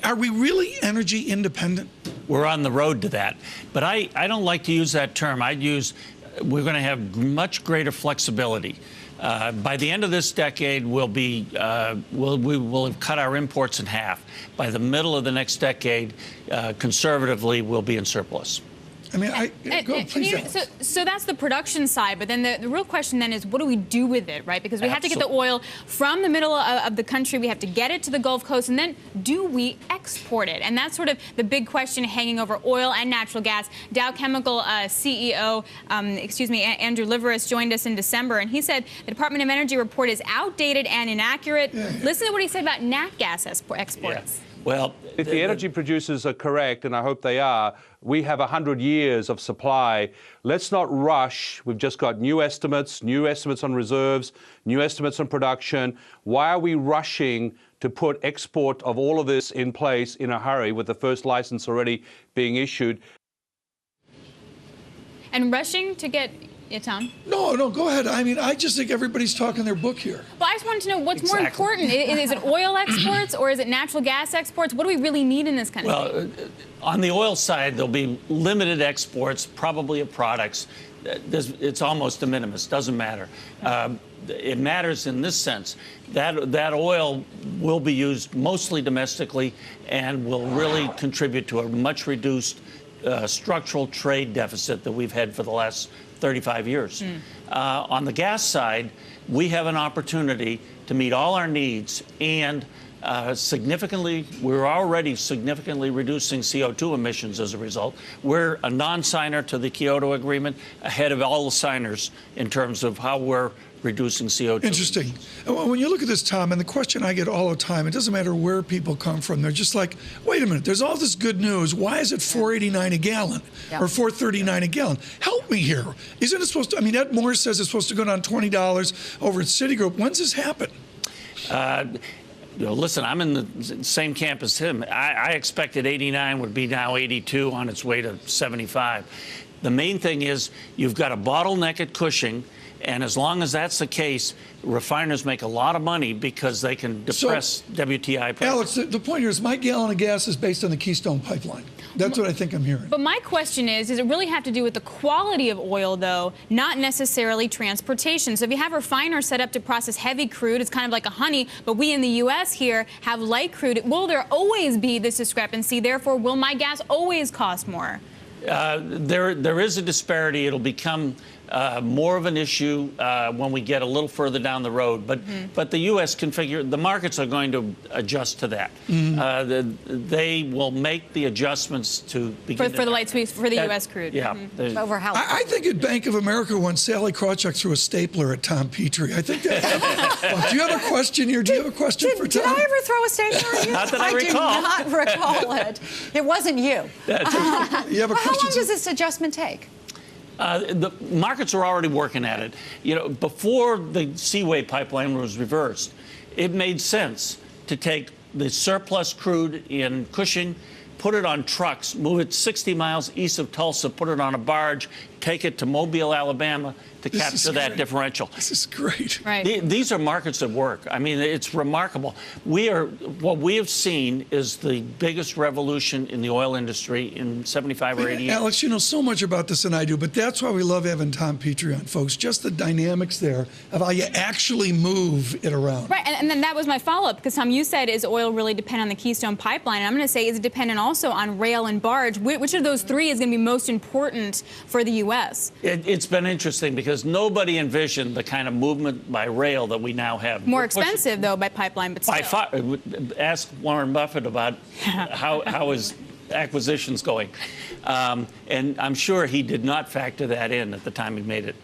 Are we really energy independent? We're on the road to that. But I don't like to use that term. I'd use we're going to have much greater flexibility. By the end of this decade, we will have cut our imports in half. By the middle of the next decade, conservatively, we'll be in surplus. I mean, so that's the production side, but then the real question then is, what do we do with it, right? Because we have to get the oil from the middle of the country, we have to get it to the Gulf Coast, and then do we export it? And that's sort of the big question hanging over oil and natural gas. Dow Chemical CEO, Andrew Liveris joined us in December, and he said the Department of Energy report is outdated and inaccurate. Listen to what he said about nat gas exports. Yeah. Well, if the energy producers are correct, and I hope they are, we have 100 years of supply. Let's not rush. We've just got new estimates on reserves, new estimates on production. Why are we rushing to put export of all of this in place in a hurry with the first license already being issued? And rushing to get... Yeah, Tom? No, go ahead. I mean, I just think everybody's talking their book here. Well, I just wanted to know what's more important. Is it oil exports or is it natural gas exports? What do we really need in this country? Well, on the oil side, there'll be limited exports, probably of products. It's almost de minimis. Doesn't matter. It matters in this sense that oil will be used mostly domestically and will really contribute to a much reduced structural trade deficit that we've had for the last 35 years. On the gas side, we have an opportunity to meet all our needs and we're already significantly reducing CO2 emissions as a result. We're a non-signer to the Kyoto Agreement, ahead of all the signers in terms of how we're reducing CO2. Interesting. When you look at this, Tom, and the question I get all the time, it doesn't matter where people come from. They're just like, wait a minute, there's all this good news. Why is it $4.89 a gallon or $4.39 a gallon? Help me here. Isn't it supposed to, I mean, Ed Morris says it's supposed to go down $20 over at Citigroup. When's this happen? Listen, I'm in the same camp as him. I expected 89 would be now 82 on its way to 75. The main thing is you've got a bottleneck at Cushing, and as long as that's the case, refiners make a lot of money because they can depress WTI prices. Alex, the point here is my gallon of gas is based on the Keystone pipeline. That's what I think I'm hearing. But my question is, does it really have to do with the quality of oil, though, not necessarily transportation? So if you have refiners set up to process heavy crude, it's kind of like a honey, but we in the U.S. here have light crude. Will there always be this discrepancy? Therefore, will my gas always cost more? There is a disparity. It'll become more of an issue when we get a little further down the road. But the U.S. the markets are going to adjust to that. They will make the adjustments to begin for the light sweeps for the U.S. crude. Yeah. Over how? I think at Bank of America once Sally Krawcheck threw a stapler at Tom Petrie. I think that. Do you have a question here? Do you have a question for Tom? Did I ever throw a stapler at you? Not that I recall. I do not recall it. It wasn't you. You have a question? How long does this adjustment take? The markets are already working at it. You know, before the Seaway pipeline was reversed, it made sense to take the surplus crude in Cushing, put it on trucks, move it 60 miles east of Tulsa, put it on a barge, take it to Mobile, Alabama, to capture that differential. This is great. Right. These are markets that work. I mean, it's remarkable. What we have seen is the biggest revolution in the oil industry in 75 or 80 years. Alex, you know so much about this than I do, but that's why we love having Tom Petrie on, folks. Just the dynamics there of how you actually move it around. Right, and then that was my follow-up, because Tom, you said, is oil really dependent on the Keystone pipeline? And I'm going to say, is it dependent also on rail and barge? Which of those three is going to be most important for the U.S.? It's been interesting because nobody envisioned the kind of movement by rail that we now have. More expensive, though, by pipeline, but still. By far, ask Warren Buffett about how his acquisition's going. And I'm sure he did not factor that in at the time he made it.